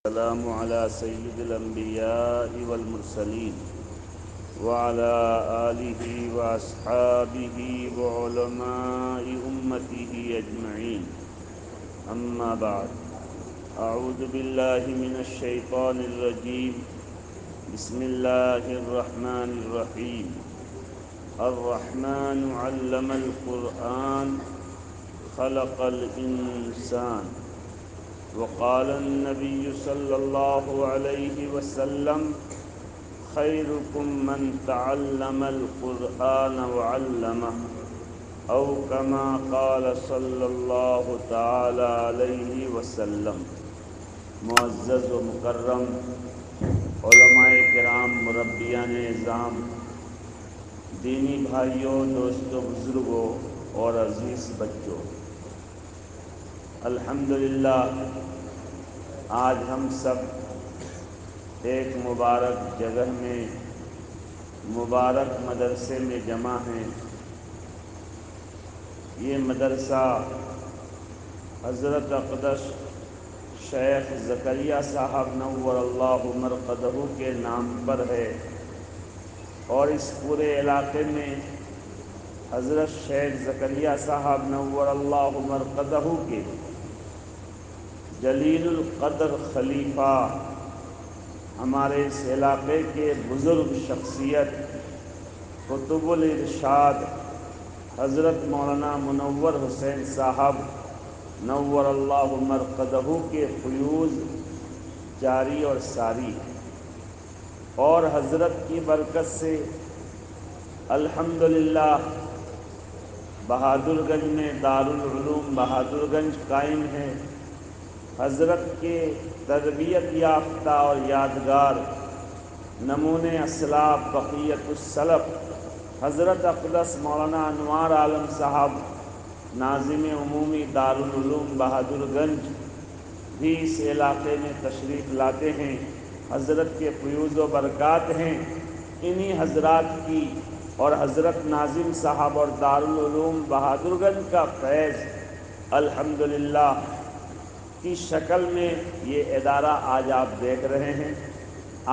السلام على سيد الأنبياء والمرسلين وعلى آله وأصحابه وعلماء أمته أجمعين. أما بعد، أعوذ بالله من الشيطان الرجيم. بسم الله الرحمن الرحيم. الرحمن علم القرآن خلق الإنسان. وقال النبي صلى الله عليه وسلم خيركم من تعلم القرآن وعلمه او كما قال صلی اللہ تعالی علیہ وسلم. معزز و مکرم علماء کرام، مربیان نظام، دینی بھائیوں، دوستوں، بزرگوں اور عزیز بچوں، الحمدللہ آج ہم سب ایک مبارک جگہ میں، مبارک مدرسے میں جمع ہیں. یہ مدرسہ حضرت اقدس شیخ زکریا صاحب نور اللہ مرقدہ کے نام پر ہے، اور اس پورے علاقے میں حضرت شیخ زکریا صاحب نور اللہ مرقدہ کے جلیل القدر خلیفہ، ہمارے اس علاقے کے بزرگ شخصیت قطب الارشاد حضرت مولانا منور حسین صاحب نور اللہ مرقدہ کے فیوض جاری اور ساری ہے، اور حضرت کی برکت سے الحمدللہ بہادر گنج میں دارالعلوم بہادر گنج قائم ہے. حضرت کے تربیت یافتہ اور یادگار نمونے اسلاف بقیت السلف حضرت اقدس مولانا انوار عالم صاحب ناظم عمومی دارالعلوم بہادر گنج بھی اس علاقے میں تشریف لاتے ہیں. حضرت کے فیوض و برکات ہیں. انہی حضرات کی اور حضرت ناظم صاحب اور دارالعلوم بہادر گنج کا فیض الحمدللہ کی شکل میں یہ ادارہ آج آپ دیکھ رہے ہیں.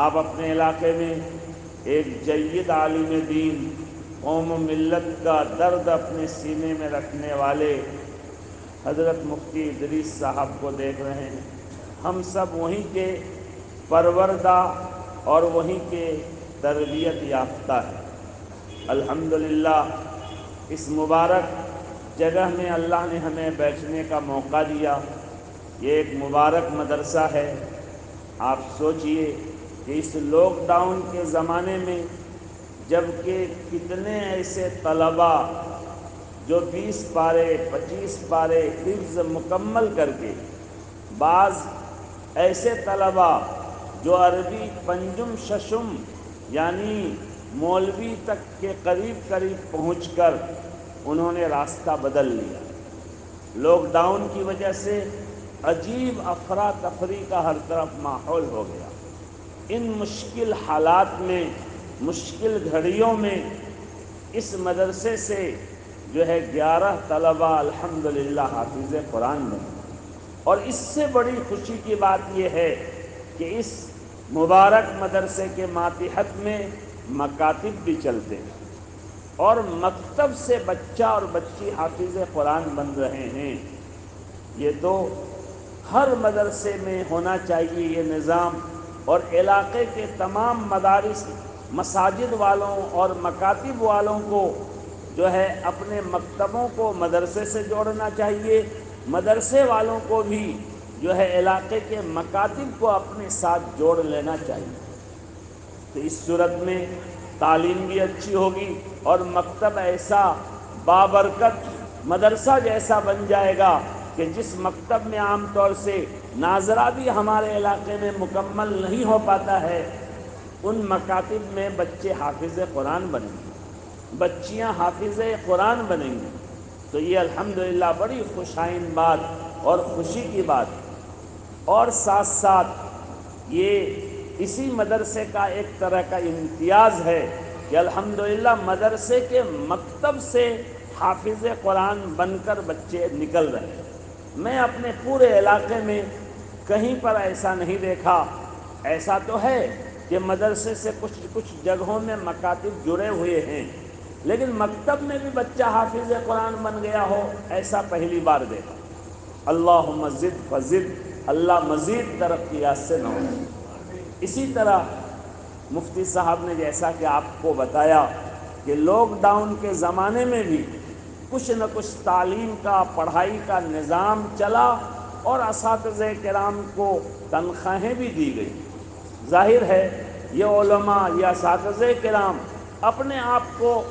آپ اپنے علاقے میں ایک جید عالم دین، قوم و ملت کا درد اپنے سینے میں رکھنے والے حضرت مفتی ادریس صاحب کو دیکھ رہے ہیں. ہم سب وہیں کے پروردہ اور وہیں کے تربیت یافتہ ہیں. الحمدللہ اس مبارک جگہ میں اللہ نے ہمیں بیٹھنے کا موقع دیا. یہ ایک مبارک مدرسہ ہے. آپ سوچئے کہ اس لاک ڈاؤن کے زمانے میں جبکہ کتنے ایسے طلباء جو 20 پارے 25 پارے حفظ مکمل کر کے، بعض ایسے طلباء جو عربی پنجم ششم یعنی مولوی تک کے قریب پہنچ کر انہوں نے راستہ بدل لیا. لاک ڈاؤن کی وجہ سے عجیب افراتفری کا ہر طرف ماحول ہو گیا. ان مشکل حالات میں، مشکل گھڑیوں میں اس مدرسے سے جو ہے 11 طلباء الحمدللہ حافظ قرآن بنے. اور اس سے بڑی خوشی کی بات یہ ہے کہ اس مبارک مدرسے کے ماتحت میں مکاتب بھی چلتے ہیں، اور مکتب سے بچہ اور بچی حافظ قرآن بن رہے ہیں. یہ تو ہر مدرسے میں ہونا چاہیے یہ نظام، اور علاقے کے تمام مدارس مساجد والوں اور مکاتب والوں کو جو ہے اپنے مکتبوں کو مدرسے سے جوڑنا چاہیے. مدرسے والوں کو بھی جو ہے علاقے کے مکاتب کو اپنے ساتھ جوڑ لینا چاہیے. تو اس صورت میں تعلیم بھی اچھی ہوگی، اور مکتب ایسا بابرکت مدرسہ جیسا بن جائے گا کہ جس مکتب میں عام طور سے ناظرہ بھی ہمارے علاقے میں مکمل نہیں ہو پاتا ہے، ان مکاتب میں بچے حافظ قرآن بنیں گے، بچیاں حافظ قرآن بنیں گی. تو یہ الحمدللہ بڑی خوشائن بات اور خوشی کی بات. اور ساتھ ساتھ یہ اسی مدرسے کا ایک طرح کا امتیاز ہے کہ الحمدللہ مدرسے کے مکتب سے حافظ قرآن بن کر بچے نکل رہے ہیں. میں اپنے پورے علاقے میں کہیں پر ایسا نہیں دیکھا۔ ایسا تو ہے کہ مدرسے سے کچھ جگہوں میں مکاتب جڑے ہوئے ہیں، لیکن مکتب میں بھی بچہ حافظ قرآن بن گیا ہو، ایسا پہلی بار دیکھا۔ اللہم زد فزد، اللہ مزید ترقیات سے نوازے۔ اسی طرح مفتی صاحب نے جیسا کہ آپ کو بتایا کہ لاک ڈاؤن کے زمانے میں بھی کچھ نہ کچھ تعلیم کا، پڑھائی کا نظام چلا اور اساتذہ کرام کو تنخواہیں بھی دی گئی۔ ظاہر ہے یہ علماء یا اساتذہ کرام اپنے آپ کو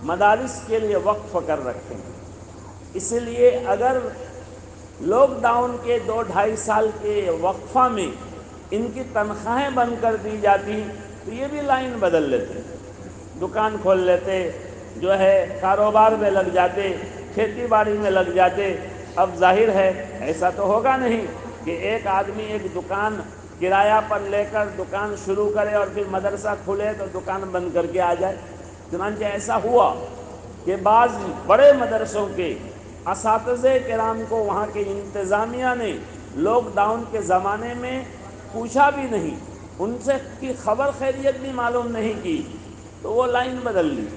مدارس کے لیے وقف کر رکھیں گے۔ اس لیے اگر لاک ڈاؤن کے 2-2.5 سال کے وقفہ میں ان کی تنخواہیں بند کر دی جاتی تو یہ بھی لائن بدل لیتے، دکان کھول لیتے، جو ہے کاروبار میں لگ جاتے، کھیتی باڑی میں لگ جاتے۔ اب ظاہر ہے ایسا تو ہوگا نہیں کہ ایک آدمی ایک دکان کرایہ پر لے کر دکان شروع کرے اور پھر مدرسہ کھلے تو دکان بند کر کے آ جائے۔ چنانچہ ایسا ہوا کہ بعض بڑے مدرسوں کے اساتذہ کرام کو وہاں کے انتظامیہ نے لاک ڈاؤن کے زمانے میں پوچھا بھی نہیں، ان سے کی خبر خیریت بھی معلوم نہیں کی، تو وہ لائن بدل لی،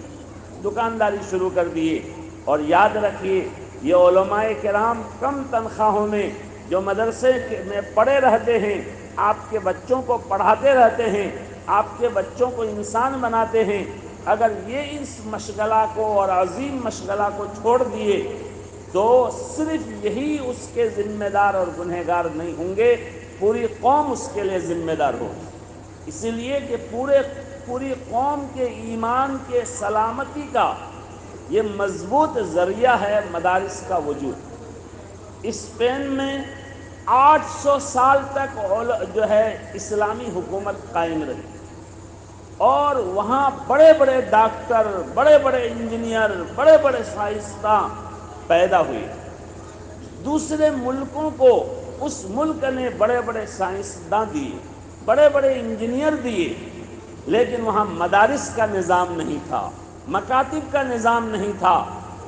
دکانداری شروع کر دیے۔ اور یاد رکھیے یہ علماء کرام کم تنخواہوں میں جو مدرسے میں پڑھے رہتے ہیں، آپ کے بچوں کو پڑھاتے رہتے ہیں، آپ کے بچوں کو انسان بناتے ہیں، اگر یہ اس مشغلہ کو اور عظیم مشغلہ کو چھوڑ دیے تو صرف یہی اس کے ذمہ دار اور گنہگار نہیں ہوں گے، پوری قوم اس کے لیے ذمہ دار ہوگی۔ اسی لیے کہ پوری قوم کے ایمان کے سلامتی کا یہ مضبوط ذریعہ ہے مدارس کا وجود۔ اسپین میں 800 سال تک جو ہے اسلامی حکومت قائم رہی، اور وہاں بڑے بڑے ڈاکٹر، بڑے بڑے انجینئر، بڑے بڑے سائنسداں پیدا ہوئے۔ دوسرے ملکوں کو اس ملک نے بڑے بڑے سائنسداں دیے، بڑے بڑے انجینئر دیے، لیکن وہاں مدارس کا نظام نہیں تھا، مکاتب کا نظام نہیں تھا۔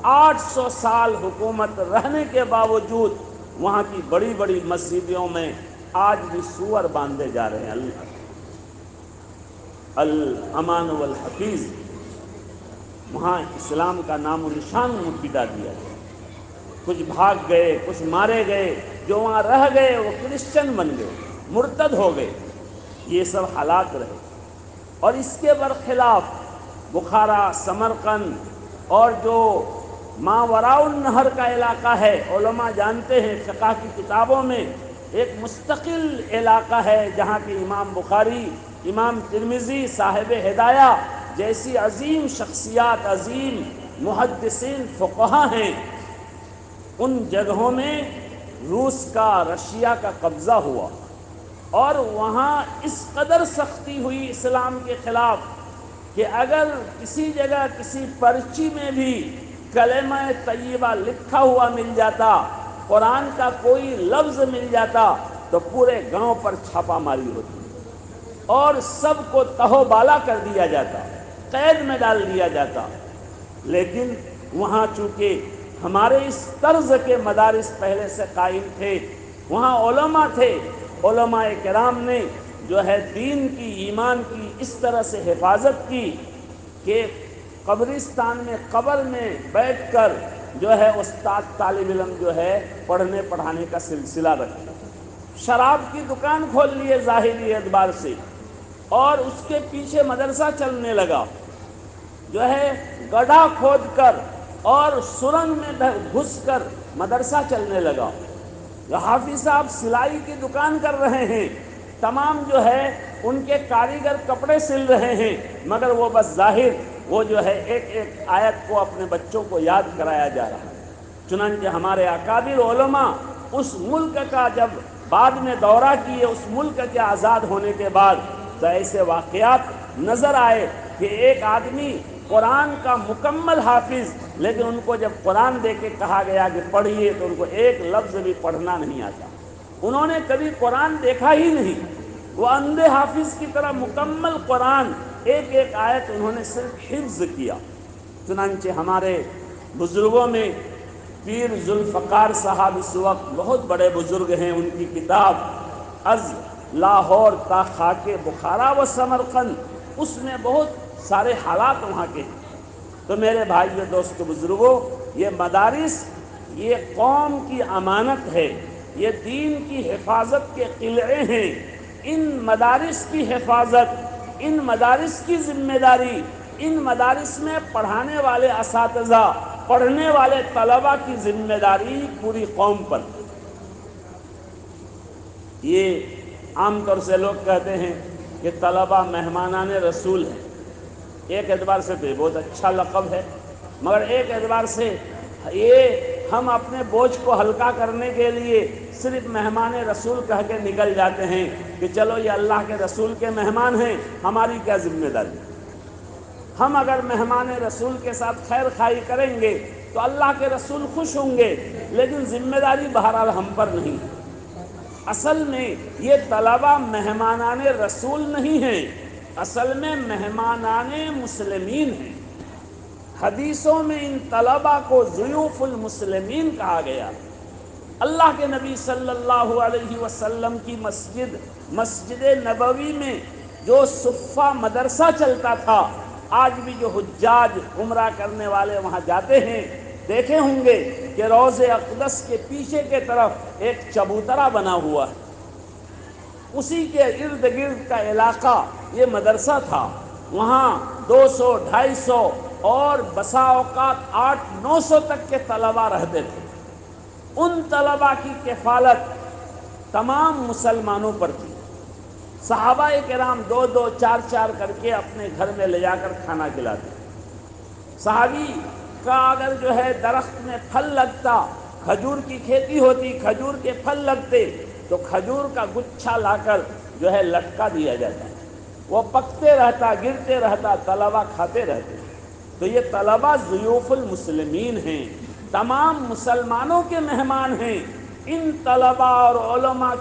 800 سال حکومت رہنے کے باوجود وہاں کی بڑی بڑی مسجدوں میں آج بھی سور باندھے جا رہے ہیں، الامان والحفیظ، وہاں اسلام کا نام و نشان مٹا دیا گیا۔ کچھ بھاگ گئے، کچھ مارے گئے، جو وہاں رہ گئے وہ کرسچن بن گئے، مرتد ہو گئے۔ یہ سب حالات رہے۔ اور اس کے برخلاف بخارا، سمرقند اور جو ماوراء النہر کا علاقہ ہے، علماء جانتے ہیں فقہ کی کتابوں میں ایک مستقل علاقہ ہے جہاں کے امام بخاری، امام ترمذی، صاحب ہدایہ جیسی عظیم شخصیات، عظیم محدثین، فقہا ہیں۔ ان جگہوں میں روس کا، رشیا کا قبضہ ہوا، اور وہاں اس قدر سختی ہوئی اسلام کے خلاف کہ اگر کسی جگہ کسی پرچی میں بھی کلمہ طیبہ لکھا ہوا مل جاتا، قرآن کا کوئی لفظ مل جاتا تو پورے گاؤں پر چھاپا ماری ہوتی اور سب کو تہو بالا کر دیا جاتا، قید میں ڈال دیا جاتا۔ لیکن وہاں چونکہ ہمارے اس طرز کے مدارس پہلے سے قائم تھے، وہاں علماء تھے، علماء کرام نے جو ہے دین کی، ایمان کی اس طرح سے حفاظت کی کہ قبرستان میں، قبر میں بیٹھ کر جو ہے استاد طالب علم جو ہے پڑھنے پڑھانے کا سلسلہ رکھا۔ شراب کی دکان کھول لیے ظاہری اعتبار سے، اور اس کے پیچھے مدرسہ چلنے لگا، جو ہے گڑھا کھود کر اور سرنگ میں گھس کر مدرسہ چلنے لگا۔ حافظ صاحب سلائی کی دکان کر رہے ہیں، تمام جو ہے ان کے کاریگر کپڑے سل رہے ہیں، مگر وہ بس ظاہر وہ جو ہے ایک ایک آیت کو اپنے بچوں کو یاد کرایا جا رہا ہے۔ چنانچہ ہمارے اکابر علماء اس ملک کا جب بعد میں دورہ کیے، اس ملک کے آزاد ہونے کے بعد، تو ایسے واقعات نظر آئے کہ ایک آدمی قرآن کا مکمل حافظ، لیکن ان کو جب قرآن دے کے کہا گیا کہ پڑھیے تو ان کو ایک لفظ بھی پڑھنا نہیں آتا، انہوں نے کبھی قرآن دیکھا ہی نہیں، وہ اندھے حافظ کی طرح مکمل قرآن ایک ایک آیت انہوں نے صرف حفظ کیا۔ چنانچہ ہمارے بزرگوں میں پیر ذوالفقار صاحب اس وقت بہت بڑے بزرگ ہیں، ان کی کتاب از لاہور تا خاک بخارا و سمرقند، اس میں بہت سارے حالات وہاں کے ہیں۔ تو میرے بھائیو دوستو بزرگوں، یہ مدارس یہ قوم کی امانت ہے، یہ دین کی حفاظت کے قلعے ہیں۔ ان مدارس کی حفاظت، ان مدارس کی ذمہ داری، ان مدارس میں پڑھانے والے اساتذہ، پڑھنے والے طلبہ کی ذمہ داری پوری قوم پر۔ یہ عام طور سے لوگ کہتے ہیں کہ طلبہ مہمانان رسول ہیں۔ ایک اعتبار سے تو یہ بہت اچھا لقب ہے، مگر ایک اعتبار سے یہ ہم اپنے بوجھ کو ہلکا کرنے کے لیے صرف مہمان رسول کہہ کے نکل جاتے ہیں کہ چلو یہ اللہ کے رسول کے مہمان ہیں، ہماری کیا ذمہ داری۔ ہم اگر مہمان رسول کے ساتھ خیر خواہی کریں گے تو اللہ کے رسول خوش ہوں گے، لیکن ذمہ داری بہرحال ہم پر نہیں ہے۔ اصل میں یہ طلبہ مہمانان رسول نہیں ہیں، اصل میں مہمانان مسلمین ہیں۔ حدیثوں میں ان طلبہ کو ضیوف المسلمین کہا گیا۔ اللہ کے نبی صلی اللہ علیہ وسلم کی مسجد نبوی میں جو صفہ مدرسہ چلتا تھا، آج بھی جو حجاج عمرہ کرنے والے وہاں جاتے ہیں دیکھے ہوں گے کہ روض اقدس کے پیچھے کے طرف ایک چبوترا بنا ہوا ہے، اسی کے ارد گرد کا علاقہ یہ مدرسہ تھا۔ وہاں 200 250 اور بسا اوقات 800 900 تک کے طلبہ رہتے تھے۔ ان طلبہ کی کفالت تمام مسلمانوں پر تھی۔ صحابہ کرام 2 4 کر کے اپنے گھر میں لے جا کر کھانا کھلاتے۔ صحابی کا اگر جو ہے درخت میں پھل لگتا، کھجور کی کھیتی ہوتی، کھجور کے پھل لگتے تو کھجور کا گچھا لا کر جو ہے لٹکا دیا جاتا، وہ پکتے رہتا، گرتے رہتا، طلبہ کھاتے رہتے۔ تو یہ طلبہ ضیوف المسلمین ہیں، تمام مسلمانوں کے مہمان ہیں۔ ان طلبہ اور علماء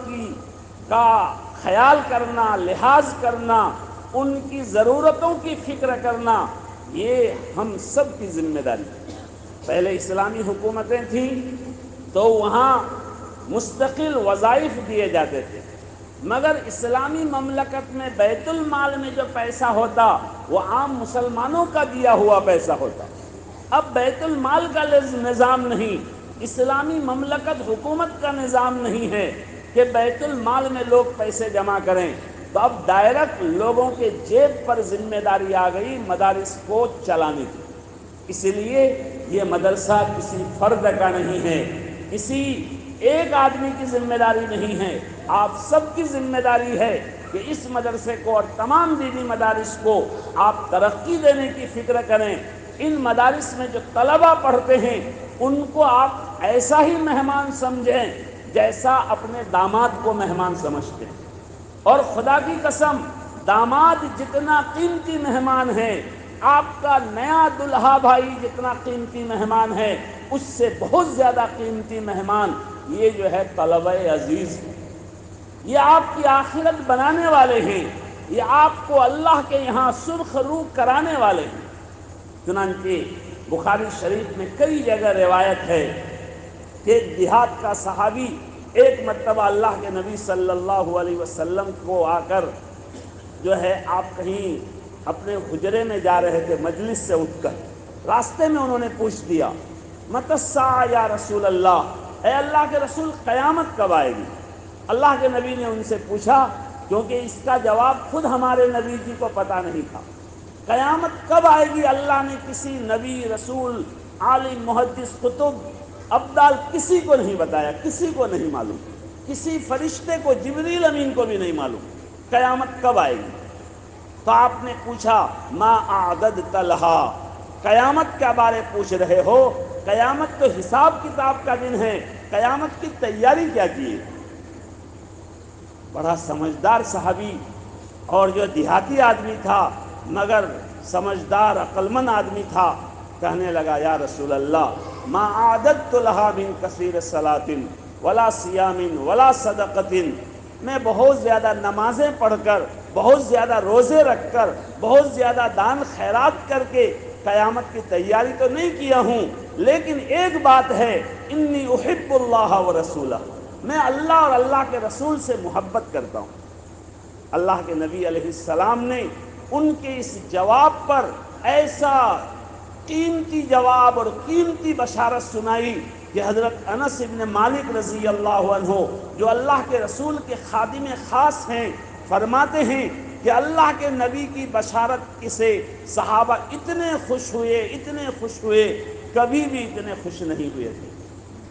کا خیال کرنا، لحاظ کرنا، ان کی ضرورتوں کی فکر کرنا، یہ ہم سب کی ذمہ داری ہے۔ پہلے اسلامی حکومتیں تھیں تو وہاں مستقل وظائف دیے جاتے تھے، مگر اسلامی مملکت میں بیت المال میں جو پیسہ ہوتا وہ عام مسلمانوں کا دیا ہوا پیسہ ہوتا۔ اب بیت المال کا نظام نہیں، اسلامی مملکت حکومت کا نظام نہیں ہے کہ بیت المال میں لوگ پیسے جمع کریں، تو اب ڈائریکٹ لوگوں کے جیب پر ذمہ داری آ گئی مدارس کو چلانے کی۔ اسی لیے یہ مدرسہ کسی فرد کا نہیں ہے، کسی ایک آدمی کی ذمہ داری نہیں ہے، آپ سب کی ذمہ داری ہے کہ اس مدرسے کو اور تمام دینی مدارس کو آپ ترقی دینے کی فکر کریں۔ ان مدارس میں جو طلبہ پڑھتے ہیں ان کو آپ ایسا ہی مہمان سمجھیں جیسا اپنے داماد کو مہمان سمجھتے ہیں، اور خدا کی قسم داماد جتنا قیمتی مہمان ہے، آپ کا نیا دلہا بھائی جتنا قیمتی مہمان ہے، اس سے بہت زیادہ قیمتی مہمان یہ جو ہے طلبہ عزیز ہیں۔ یہ آپ کی آخرت بنانے والے ہیں، یہ آپ کو اللہ کے یہاں سرخ روح کرانے والے ہیں۔ چنانچہ بخاری شریف میں کئی جگہ روایت ہے کہ ایک دیہات کا صحابی ایک مرتبہ اللہ کے نبی صلی اللہ علیہ وسلم کو آ کر جو ہے آپ کہیں اپنے حجرے میں جا رہے تھے، مجلس سے اٹھ کر راستے میں انہوں نے پوچھ دیا متی الساعہ یا رسول اللہ، اے اللہ کے رسول قیامت کب آئے گی؟ اللہ کے نبی نے ان سے پوچھا، کیونکہ اس کا جواب خود ہمارے نبی جی کو پتہ نہیں تھا۔ قیامت کب آئے گی اللہ نے کسی نبی، رسول، عالم، محدث، قطب، ابدال کسی کو نہیں بتایا، کسی کو نہیں معلوم، کسی فرشتے کو، جبریل امین کو بھی نہیں معلوم قیامت کب آئے گی۔ تو آپ نے پوچھا ما اعددت لہا، قیامت کے بارے پوچھ رہے ہو؟ قیامت تو حساب کتاب کا دن ہے، قیامت کی تیاری کیا کیے؟ بڑا سمجھدار صحابی اور جو دیہاتی آدمی تھا مگر سمجھدار عقلمند آدمی تھا، کہنے لگا یا رسول اللہ ما اعددت لہا من کثیر صلاۃ ولا صیام ولا صدقۃ، میں بہت زیادہ نمازیں پڑھ کر، بہت زیادہ روزے رکھ کر، بہت زیادہ دان خیرات کر کے قیامت کی تیاری تو نہیں کیا ہوں، لیکن ایک بات ہے انی احب اللہ و رسولہ، میں اللہ اور اللہ کے رسول سے محبت کرتا ہوں۔ اللہ کے نبی علیہ السلام نے ان کے اس جواب پر ایسا قیمتی جواب اور قیمتی بشارت سنائی کہ حضرت انس بن مالک رضی اللہ عنہ جو اللہ کے رسول کے خادم خاص ہیں فرماتے ہیں کہ اللہ کے نبی کی بشارت سے صحابہ اتنے خوش ہوئے کبھی بھی اتنے خوش نہیں ہوئے تھے۔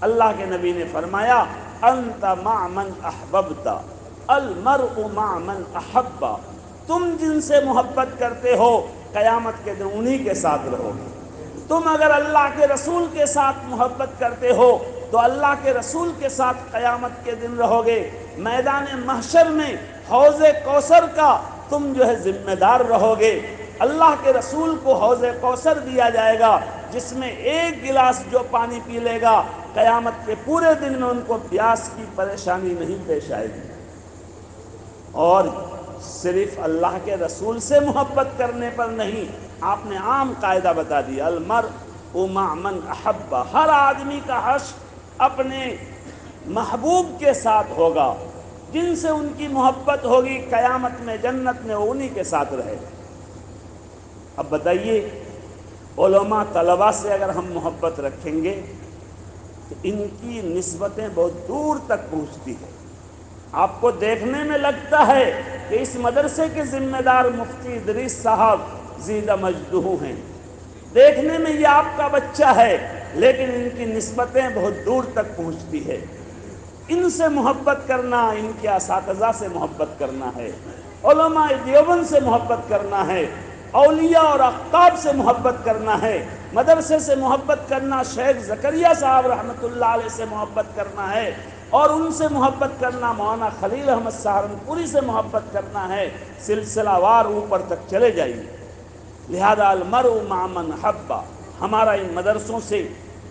اللہ کے نبی نے فرمایا انت مع من احببت المرء مع من احب، تم جن سے محبت کرتے ہو قیامت کے دن انہی کے ساتھ رہو گے۔ تم اگر اللہ کے رسول کے ساتھ محبت کرتے ہو تو اللہ کے رسول کے ساتھ قیامت کے دن رہو گے۔ میدان محشر میں حوض کوثر کا تم جو ہے ذمہ دار رہو گے۔ اللہ کے رسول کو حوض کوثر دیا جائے گا جس میں ایک گلاس جو پانی پی لے گا قیامت کے پورے دن میں ان کو پیاس کی پریشانی نہیں پیش آئے گی۔ اور صرف اللہ کے رسول سے محبت کرنے پر نہیں، آپ نے عام قاعدہ بتا دیا المرء مع من احب، ہر آدمی کا حشر اپنے محبوب کے ساتھ ہوگا، جن سے ان کی محبت ہوگی قیامت میں جنت میں انہی کے ساتھ رہے گا۔ اب بتائیے علماء طلباء سے اگر ہم محبت رکھیں گے تو ان کی نسبتیں بہت دور تک پہنچتی ہیں۔ آپ کو دیکھنے میں لگتا ہے کہ اس مدرسے کے ذمہ دار مفتی ادریس صاحب زیدہ مجدہ ہیں، دیکھنے میں یہ آپ کا بچہ ہے، لیکن ان کی نسبتیں بہت دور تک پہنچتی ہے۔ ان سے محبت کرنا، ان کے اساتذہ سے محبت کرنا ہے، علماء دیوبند سے محبت کرنا ہے، اولیاء اور اقطاب سے محبت کرنا ہے، مدرسے سے محبت کرنا، شیخ زکریا صاحب رحمۃ اللہ علیہ سے محبت کرنا ہے، اور ان سے محبت کرنا مولانا خلیل احمد سہارنپوری سے محبت کرنا ہے، سلسلہ وار اوپر تک چلے جائیے۔ لہذا المرء مع من احب، ہمارا ان مدرسوں سے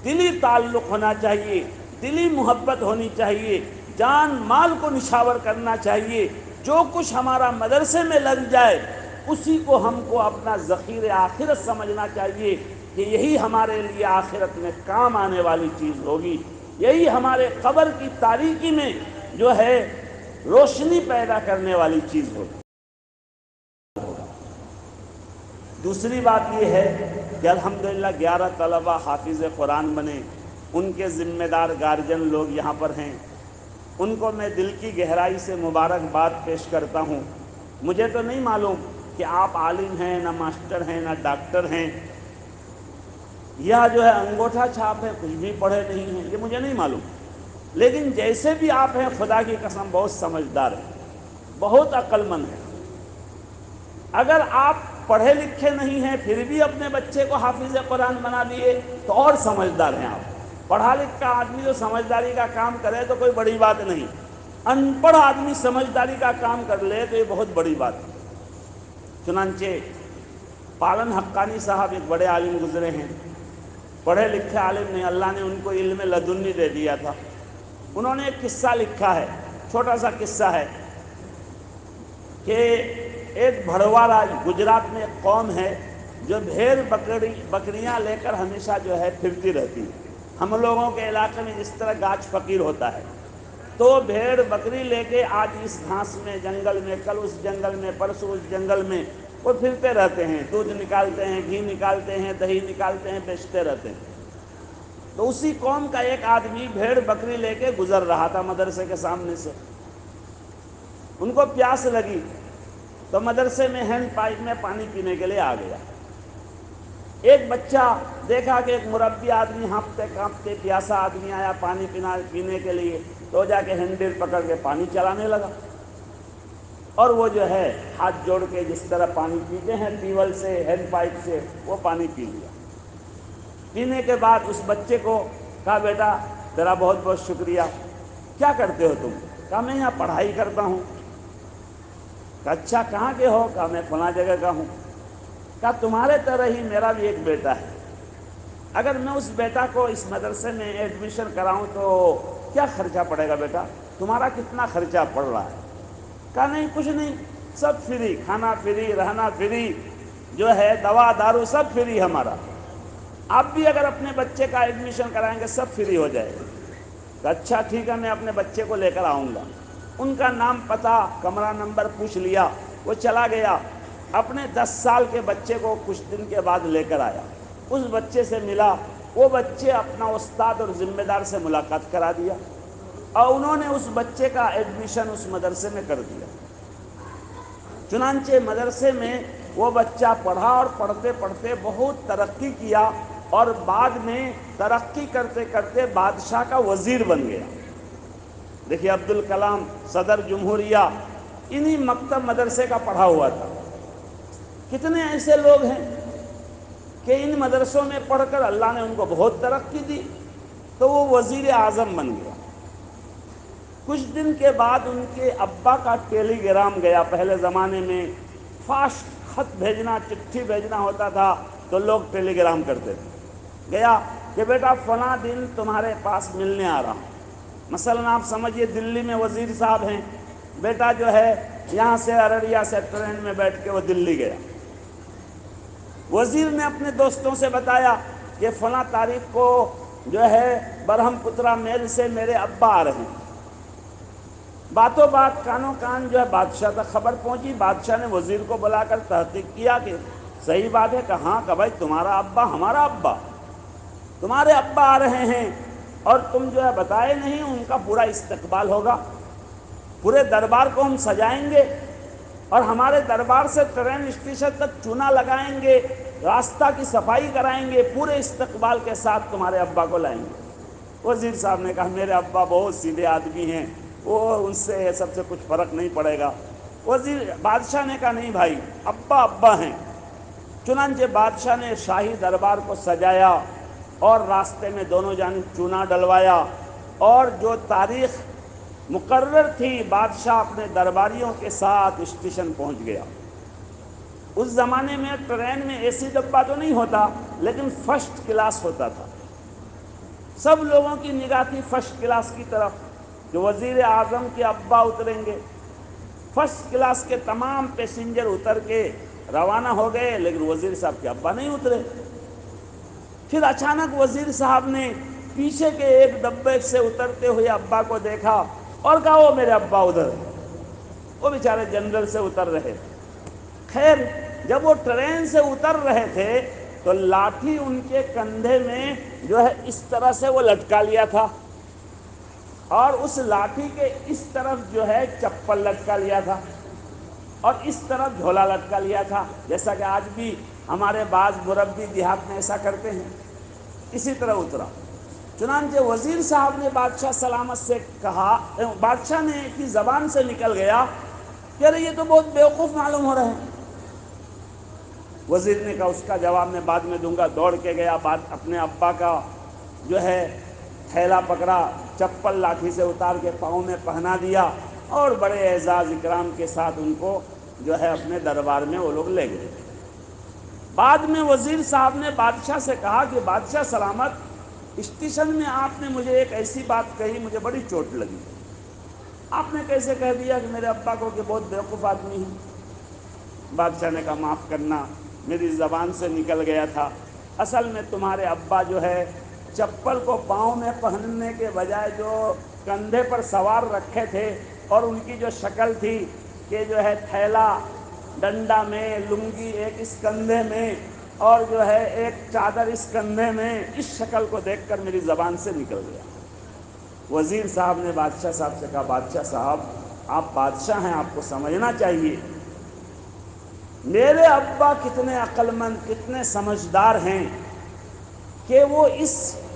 دلی تعلق ہونا چاہیے، دلی محبت ہونی چاہیے، جان مال کو نشاور کرنا چاہیے۔ جو کچھ ہمارا مدرسے میں لگ جائے اسی کو ہم کو اپنا ذخیر آخرت سمجھنا چاہیے کہ یہی ہمارے لیے آخرت میں کام آنے والی چیز ہوگی، یہی ہمارے قبر کی تاریکی میں جو ہے روشنی پیدا کرنے والی چیز ہوگی۔ دوسری بات یہ ہے کہ الحمدللہ 11 طلبہ حافظ قرآن بنے، ان کے ذمہ دار گارجن لوگ یہاں پر ہیں، ان کو میں دل کی گہرائی سے مبارکباد پیش کرتا ہوں۔ مجھے تو نہیں معلوم کہ آپ عالم ہیں، نہ ماسٹر ہیں، نہ ڈاکٹر ہیں، یا جو ہے انگوٹھا چھاپ ہے، کچھ بھی پڑھے نہیں ہیں، یہ مجھے نہیں معلوم، لیکن جیسے بھی آپ ہیں خدا کی قسم بہت سمجھدار ہیں، بہت عقل مند ہیں۔ اگر آپ پڑھے لکھے نہیں ہیں پھر بھی اپنے بچے کو حافظ قرآن بنا دیے تو اور سمجھدار ہیں آپ۔ پڑھا لکھا آدمی جو سمجھداری کا کام کرے تو کوئی بڑی بات نہیں، ان پڑھ آدمی سمجھداری کا کام کر لے تو یہ بہت بڑی بات ہے۔ چنانچہ پالن حقانی صاحب ایک بڑے عالم گزرے ہیں، پڑھے لکھے عالم نے، اللہ نے ان کو علم لدنی دے دیا تھا۔ انہوں نے ایک قصہ لکھا ہے، چھوٹا سا قصہ ہے کہ ایک بھڑوا راج، گجرات میں ایک قوم ہے جو بھیڑ بکریاں لے کر ہمیشہ جو ہے پھرتی رہتی ہے۔ ہم لوگوں کے علاقے میں جس طرح گاچ فقیر ہوتا ہے تو بھیڑ بکری لے کے آج اس گھاس میں جنگل میں، کل اس جنگل میں، پرسوں اس جنگل میں وہ پھرتے رہتے ہیں، دودھ نکالتے ہیں، گھی نکالتے ہیں، دہی نکالتے ہیں، بیچتے رہتے ہیں۔ تو اسی قوم کا ایک آدمی بھیڑ بکری لے کے گزر رہا تھا مدرسے کے سامنے سے، ان کو پیاس لگی تو مدرسے میں ہینڈ پائپ میں پانی پینے کے لیے آ گیا۔ ایک بچہ دیکھا کہ ایک مربی آدمی ہانپتے کانپتے پیاسا آدمی آیا پانی پینے کے لیے، تو جا کے ہینڈل پکڑ کے پانی چلانے لگا، اور وہ جو ہے ہاتھ جوڑ کے جس طرح پانی پیتے ہیں ٹیول سے، ہینڈ پائپ سے، وہ پانی پی لیا۔ پینے کے بعد اس بچے کو کہا بیٹا تیرا بہت بہت شکریہ، کیا کرتے ہو تم؟ کہا میں یہاں پڑھائی کرتا ہوں۔ کہا اچھا کہاں کے ہو؟ کہا میں فلاں جگہ کا ہوں۔ کہا تمہارے طرح ہی میرا بھی ایک بیٹا ہے، اگر میں اس بیٹا کو اس مدرسے میں ایڈمیشن کراؤں تو کیا خرچہ پڑے گا بیٹا؟ تمہارا کتنا خرچہ پڑ رہا ہے؟ کہا نہیں کچھ نہیں، سب فری، کھانا فری، رہنا فری، جو ہے دوا دارو سب فری ہمارا، آپ بھی اگر اپنے بچے کا ایڈمیشن کرائیں گے سب فری ہو جائے گا۔ کہ اچھا ٹھیک ہے میں اپنے بچے کو لے کر آؤں گا۔ ان کا نام پتہ کمرہ نمبر پوچھ لیا، وہ چلا گیا، اپنے 10 سال کے بچے کو کچھ دن کے بعد لے کر آیا، اس بچے سے ملا، وہ بچے اپنا استاد اور ذمہ دار سے ملاقات کرا دیا، اور انہوں نے اس بچے کا ایڈمیشن اس مدرسے میں کر دیا۔ چنانچہ مدرسے میں وہ بچہ پڑھا اور پڑھتے پڑھتے بہت ترقی کیا، اور بعد میں ترقی کرتے کرتے بادشاہ کا وزیر بن گیا۔ دیکھیے عبدالکلام صدر جمہوریہ انہی مکتب مدرسے کا پڑھا ہوا تھا۔ کتنے ایسے لوگ ہیں کہ ان مدرسوں میں پڑھ کر اللہ نے ان کو بہت ترقی دی، تو وہ وزیر اعظم بن گیا۔ کچھ دن کے بعد ان کے ابا کا ٹیلی گرام گیا۔ پہلے زمانے میں فاسٹ خط بھیجنا، چٹھی بھیجنا ہوتا تھا تو لوگ ٹیلی گرام کرتے تھے۔ گیا کہ بیٹا فلاں دن تمہارے پاس ملنے آ رہا ہوں۔ مثلاً آپ سمجھیے دلی میں وزیر صاحب ہیں، بیٹا جو ہے یہاں سے ارریا سے ٹرین میں بیٹھ کے وہ دلی گیا۔ وزیر نے اپنے دوستوں سے بتایا کہ فلاں تاریخ کو جو ہے برہم پترا میل سے میرے ابا آ رہے ہیں۔ باتوں بات کانوں کان جو ہے بادشاہ تک خبر پہنچی۔ بادشاہ نے وزیر کو بلا کر تحقیق کیا کہ صحیح بات ہے، کہاں کہ بھائی تمہارا ابا ہمارا ابا، تمہارے ابا آ رہے ہیں اور تم جو ہے بتائے نہیں، ان کا پورا استقبال ہوگا، پورے دربار کو ہم سجائیں گے اور ہمارے دربار سے ٹرین اسٹیشن تک چونا لگائیں گے، راستہ کی صفائی کرائیں گے، پورے استقبال کے ساتھ تمہارے ابا کو لائیں گے۔ وزیر صاحب نے کہا میرے ابا بہت سیدھے آدمی ہیں، وہ ان سے سب سے کچھ فرق نہیں پڑے گا۔ بادشاہ نے کہا نہیں بھائی، ابا ابا ہیں۔ چنانچہ بادشاہ نے شاہی دربار کو سجایا اور راستے میں دونوں جانب چونا ڈلوایا، اور جو تاریخ مقرر تھی بادشاہ اپنے درباریوں کے ساتھ اسٹیشن پہنچ گیا۔ اس زمانے میں ٹرین میں اے سی ڈبہ تو نہیں ہوتا، لیکن فرسٹ کلاس ہوتا تھا۔ سب لوگوں کی نگاہ تھی فرسٹ کلاس کی طرف، جو وزیر اعظم کے ابا اتریں گے۔ فرسٹ کلاس کے تمام پیسنجر اتر کے روانہ ہو گئے، لیکن وزیر صاحب کے ابا نہیں اترے۔ پھر اچانک وزیر صاحب نے پیچھے کے ایک ڈبے سے اترتے ہوئے ابا کو دیکھا اور کہا وہ میرے ابا ادھر ہیں۔ وہ بیچارے جنرل سے اتر رہے تھے۔ خیر جب وہ ٹرین سے اتر رہے تھے تو لاٹھی ان کے کندھے میں جو ہے اس طرح سے وہ لٹکا لیا تھا، اور اس لاٹھی کے اس طرف جو ہے چپل لٹکا لیا تھا، اور اس طرف جھولا لٹکا لیا تھا، جیسا کہ آج بھی ہمارے بعض مربی دیہات میں ایسا کرتے ہیں۔ اسی طرح اترا۔ چنانچہ وزیر صاحب نے بادشاہ سلامت سے کہا، بادشاہ نے کی زبان سے نکل گیا کہ ارے یہ تو بہت بیوقوف معلوم ہو رہے ہیں۔ وزیر نے کہا اس کا جواب میں بعد میں دوں گا۔ دوڑ کے گیا، اپنے ابا کا جو ہے تھیلا پکڑا، چپل لاٹھی سے اتار کے پاؤں میں پہنا دیا، اور بڑے اعزاز اکرام کے ساتھ ان کو جو ہے اپنے دربار میں وہ لوگ لے گئے۔ بعد میں وزیر صاحب نے بادشاہ سے کہا کہ بادشاہ سلامت، اسٹیشن میں آپ نے مجھے ایک ایسی بات کہی، مجھے بڑی چوٹ لگی۔ آپ نے کیسے کہہ دیا کہ میرے ابا کو کہ بہت بیوقوف آدمی ہیں؟ بادشاہ نے کہا معاف کرنا، میری زبان سے نکل گیا تھا۔ اصل میں تمہارے ابا جو ہے چپل کو پاؤں میں پہننے کے بجائے جو کندھے پر سوار رکھے تھے، اور ان کی جو شکل تھی کہ جو ہے تھیلا ڈنڈا میں، لنگی ایک اس کندھے میں، اور جو ہے ایک چادر اس کندھے میں، اس شکل کو دیکھ کر میری زبان سے نکل گیا۔ وزیر صاحب نے بادشاہ صاحب سے کہا بادشاہ صاحب آپ بادشاہ ہیں، آپ کو سمجھنا چاہیے میرے ابا کتنے عقل مند، کتنے سمجھدار ہیں کہ وہ اس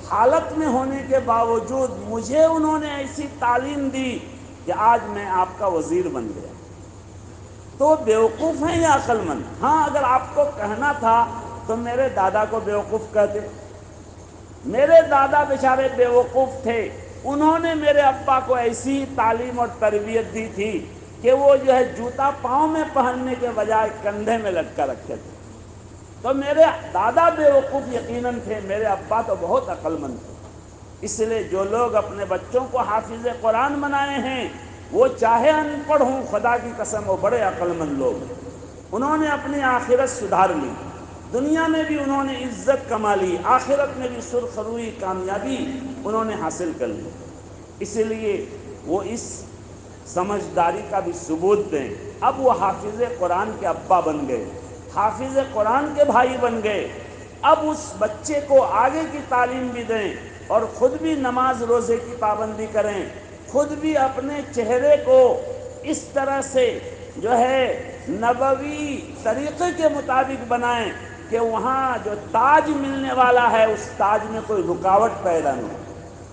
حالت میں ہونے کے باوجود مجھے انہوں نے ایسی تعلیم دی کہ آج میں آپ کا وزیر بن گیا۔ تو بیوقوف ہیں یا عقل مند؟ ہاں اگر آپ کو کہنا تھا تو میرے دادا کو بیوقوف کہتے۔ میرے دادا بیچارے بیوقوف تھے، انہوں نے میرے ابا کو ایسی تعلیم اور تربیت دی تھی کہ وہ جو ہے جوتا پاؤں میں پہننے کے بجائے کندھے میں لٹکا رکھے تھے۔ تو میرے دادا بیوقوف یقیناً تھے، میرے ابا تو بہت عقل مند تھے۔ اس لیے جو لوگ اپنے بچوں کو حافظ قرآن بنائے ہیں وہ چاہے ان پڑھ ہوں، خدا کی قسم وہ بڑے عقل مند لوگ ہیں۔ انہوں نے اپنی آخرت سدھار لی، دنیا میں بھی انہوں نے عزت کما لی، آخرت میں بھی سرخروئی کامیابی انہوں نے حاصل کر لی۔ اس لیے وہ اس سمجھداری کا بھی ثبوت دیں۔ اب وہ حافظ قرآن کے ابا بن گئے، حافظ قرآن کے بھائی بن گئے، اب اس بچے کو آگے کی تعلیم بھی دیں اور خود بھی نماز روزے کی پابندی کریں، خود بھی اپنے چہرے کو اس طرح سے جو ہے نبوی طریقے کے مطابق بنائیں کہ وہاں جو تاج ملنے والا ہے اس تاج میں کوئی رکاوٹ پیدا نہ ہو۔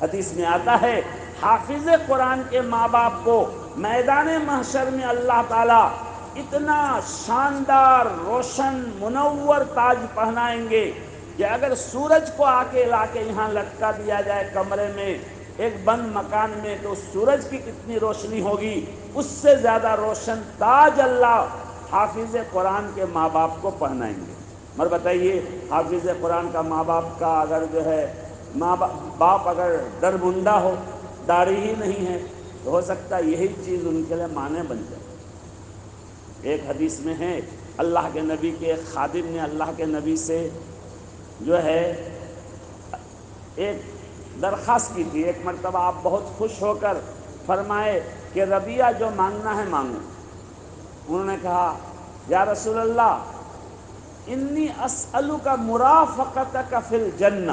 حدیث میں آتا ہے حافظ قرآن کے ماں باپ کو میدان محشر میں اللہ تعالیٰ اتنا شاندار روشن منور تاج پہنائیں گے کہ اگر سورج کو آ کے لا کے یہاں لٹکا دیا جائے کمرے میں ایک بند مکان میں تو سورج کی کتنی روشنی ہوگی، اس سے زیادہ روشن تاج اللہ حافظ قرآن کے ماں باپ کو پہنائیں گے۔ مگر بتائیے حافظ قرآن کا ماں باپ کا اگر جو ہے ماں باپ اگر دربندہ ہو، داڑھی ہی نہیں ہے، تو ہو سکتا ہے یہی چیز ان کے لیے معنی بن جائے۔ ایک حدیث میں ہے اللہ کے نبی کے ایک خادم نے اللہ کے نبی سے جو ہے ایک درخواست کی تھی۔ ایک مرتبہ آپ بہت خوش ہو کر فرمائے کہ ربیہ جو مانگنا ہے مانگو۔ انہوں نے کہا یا رسول اللہ انی اسألک مرافقتک فی الجنہ،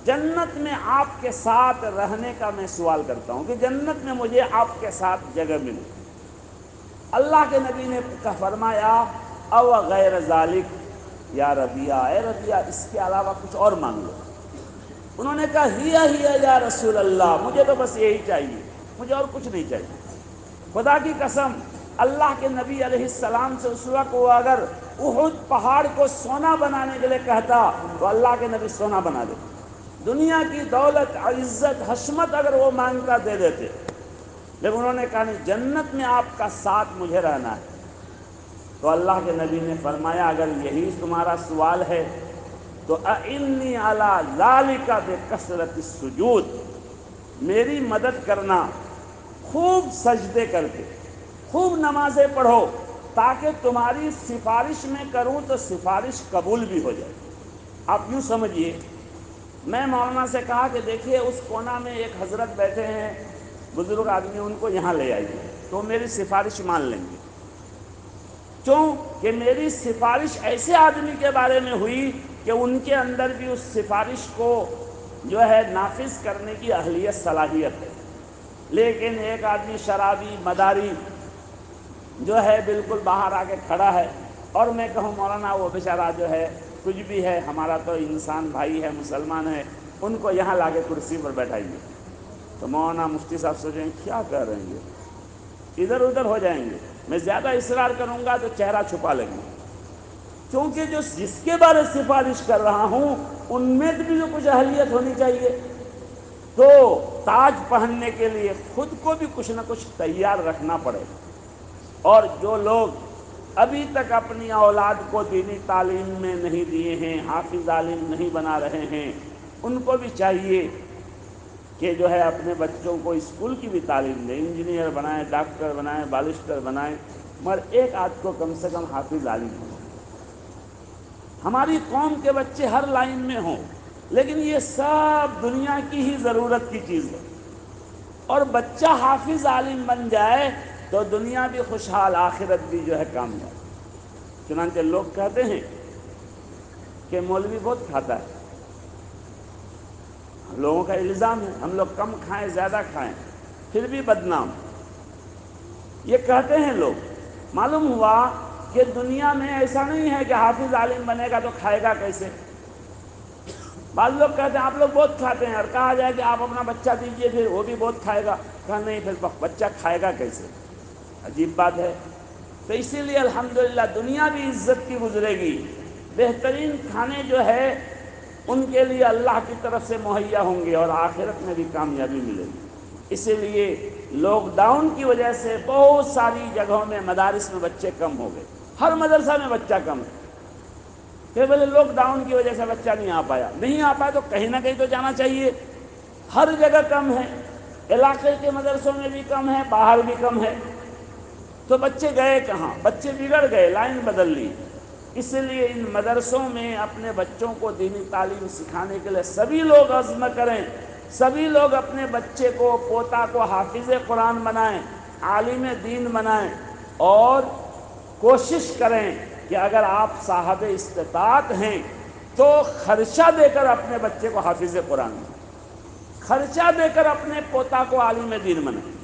جنت میں آپ کے ساتھ رہنے کا میں سوال کرتا ہوں کہ جنت میں مجھے آپ کے ساتھ جگہ ملے۔ اللہ کے نبی نے فرمایا او غیر ذالک یا ربیہ، اے ربیہ اس کے علاوہ کچھ اور مانگ لو۔ انہوں نے کہا ہی یا رسول اللہ، مجھے تو بس یہی چاہیے، مجھے اور کچھ نہیں چاہیے۔ خدا کی قسم اللہ کے نبی علیہ السلام سے اس وقت وہ اگر احد پہاڑ کو سونا بنانے کے لیے کہتا تو اللہ کے نبی سونا بنا دیتے، دنیا کی دولت عزت حشمت اگر وہ مانگتا دے دیتے، لیکن انہوں نے کہا نہیں، جنت میں آپ کا ساتھ مجھے رہنا ہے۔ تو اللہ کے نبی نے فرمایا اگر یہی تمہارا سوال ہے تو اعنی علی ذالک بکثرۃ السجود، میری مدد کرنا، خوب سجدے کر کے خوب نمازیں پڑھو تاکہ تمہاری سفارش میں کروں تو سفارش قبول بھی ہو جائے۔ آپ یوں سمجھیے، میں مولانا سے کہا کہ دیکھیے اس کونا میں ایک حضرت بیٹھے ہیں بزرگ آدمی، ان کو یہاں لے آئیے، تو میری سفارش مان لیں گے۔ کیوں کہ میری سفارش ایسے آدمی کے بارے میں ہوئی کہ ان کے اندر بھی اس سفارش کو جو ہے نافذ کرنے کی اہلیت صلاحیت ہے۔ لیکن ایک آدمی شرابی مداری جو ہے بالکل باہر آ کے کھڑا ہے اور میں کہوں مولانا وہ بیچارہ جو ہے کچھ بھی ہے، ہمارا تو انسان بھائی ہے، مسلمان ہے، ان کو یہاں لا کے کرسی پر بیٹھائیے، تو مولانا مفتی صاحب سوچیں کیا کر رہے ہیں، ادھر ادھر ہو جائیں گے، میں زیادہ اصرار کروں گا تو چہرہ چھپا لیں گے، کیونکہ جو جس کے بارے سفارش کر رہا ہوں ان میں بھی جو کچھ اہلیت ہونی چاہیے، تو تاج پہننے کے لیے خود کو بھی کچھ نہ کچھ تیار رکھنا پڑے۔ اور جو لوگ ابھی تک اپنی اولاد کو دینی تعلیم میں نہیں دیے ہیں، حافظ عالم نہیں بنا رہے ہیں، ان کو بھی چاہیے کہ جو ہے اپنے بچوں کو اسکول کی بھی تعلیم دیں، انجینئر بنائیں، ڈاکٹر بنائیں، بالسٹر بنائیں، مگر ایک آدھ کو کم سے کم حافظ عالم ہوں۔ ہماری قوم کے بچے ہر لائن میں ہوں، لیکن یہ سب دنیا کی ہی ضرورت کی چیز ہے، اور بچہ حافظ عالم بن جائے تو دنیا بھی خوشحال، آخرت بھی جو ہے کامیاب۔ چنانچہ لوگ کہتے ہیں کہ مولوی بہت کھاتا ہے، لوگوں کا الزام ہے ہم لوگ کم کھائیں زیادہ کھائیں پھر بھی بدنام، یہ کہتے ہیں لوگ۔ معلوم ہوا کہ دنیا میں ایسا نہیں ہے کہ حافظ عالم بنے گا تو کھائے گا کیسے۔ بعض لوگ کہتے ہیں آپ لوگ بہت کھاتے ہیں، اور کہا جائے کہ آپ اپنا بچہ دیجئے پھر وہ بھی بہت کھائے گا، کہا نہیں پھر بچہ کھائے گا کیسے، عجیب بات ہے۔ تو اسی لیے الحمدللہ دنیا بھی عزت کی گزرے گی، بہترین کھانے جو ہے ان کے لیے اللہ کی طرف سے مہیا ہوں گے، اور آخرت میں بھی کامیابی ملے گی۔ اسی لیے لاک ڈاؤن کی وجہ سے بہت ساری جگہوں میں مدارس میں بچے کم ہو گئے، ہر مدرسہ میں بچہ کم ہے، کہ بولے لاک ڈاؤن کی وجہ سے بچہ نہیں آ پایا تو کہیں نہ کہیں تو جانا چاہیے، ہر جگہ کم ہے، علاقے کے مدرسوں میں بھی کم ہے، باہر بھی کم ہے، تو بچے گئے کہاں، بچے بگڑ گئے، لائن بدل لی۔ اس لیے ان مدرسوں میں اپنے بچوں کو دینی تعلیم سکھانے کے لیے سبھی لوگ عزم کریں سبھی لوگ اپنے بچے کو، پوتا کو حافظ قرآن بنائیں، عالم دین بنائیں، اور کوشش کریں کہ اگر آپ صاحب استطاعت ہیں تو خرچہ دے کر اپنے بچے کو حافظ قرآن بنائیں، خرچہ دے کر اپنے پوتا کو عالم دین بنائیں۔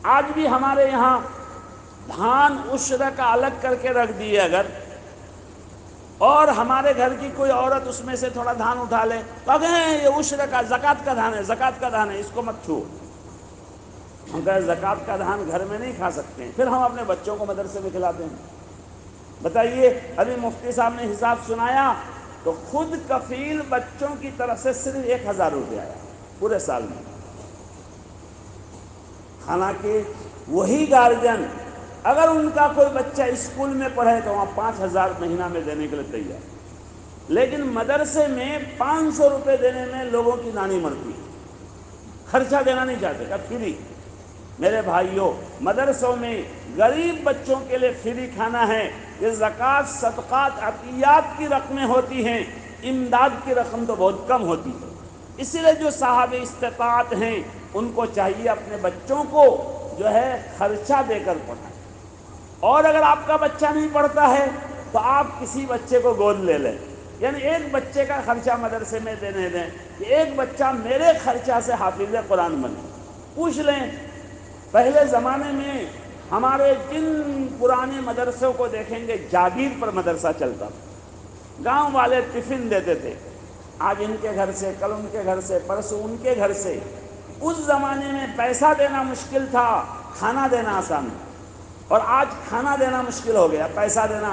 آج بھی ہمارے یہاں دھان عشر کا الگ کر کے رکھ دیے اگر، اور ہمارے گھر کی کوئی عورت اس میں سے تھوڑا دھان اٹھا لے تو کہیں یہ عشر کا، زکوٰۃ کا دھان ہے، زکوٰۃ کا دھان ہے، اس کو مت چھو۔ ہم کہیں زکوٰۃ کا دھان گھر میں نہیں کھا سکتے ہیں، پھر ہم اپنے بچوں کو مدرسے میں کھلاتے ہیں۔ بتائیے، ابھی مفتی صاحب نے حساب سنایا تو خود کفیل بچوں کی طرف سے صرف 1000 روپے آیا پورے سال میں، حالانکہ وہی گارجن اگر ان کا کوئی بچہ اسکول میں پڑھے تو وہاں 5000 مہینہ میں دینے کے لیے تیار، لیکن مدرسے میں 500 روپے دینے میں لوگوں کی نانی مرتی، خرچہ دینا نہیں چاہتے، کہ فری۔ میرے بھائیوں، مدرسوں میں غریب بچوں کے لیے فری کھانا ہے، یہ زکوٰۃ، صدقات، عطیات کی رقمیں ہوتی ہیں، امداد کی رقم تو بہت کم ہوتی ہے۔ اسی لیے جو صاحب استطاعت ہیں ان کو چاہیے اپنے بچوں کو جو ہے خرچہ دے کر پڑھائیں۔ اور اگر آپ کا بچہ نہیں پڑھتا ہے تو آپ کسی بچے کو گود لے لیں، یعنی ایک بچے کا خرچہ مدرسے میں دینے دیں کہ ایک بچہ میرے خرچہ سے حافظ قرآن بنے۔ پوچھ لیں، پہلے زمانے میں ہمارے جن پرانے مدرسوں کو دیکھیں گے جاگیر پر مدرسہ چلتا تھا، گاؤں والے ٹفن دیتے تھے، آج ان کے گھر سے، کل ان کے گھر سے، پرسوں ان کے گھر سے۔ اس زمانے میں پیسہ دینا مشکل تھا، کھانا دینا آسان تھا، اور آج کھانا دینا مشکل ہو گیا، پیسہ دینا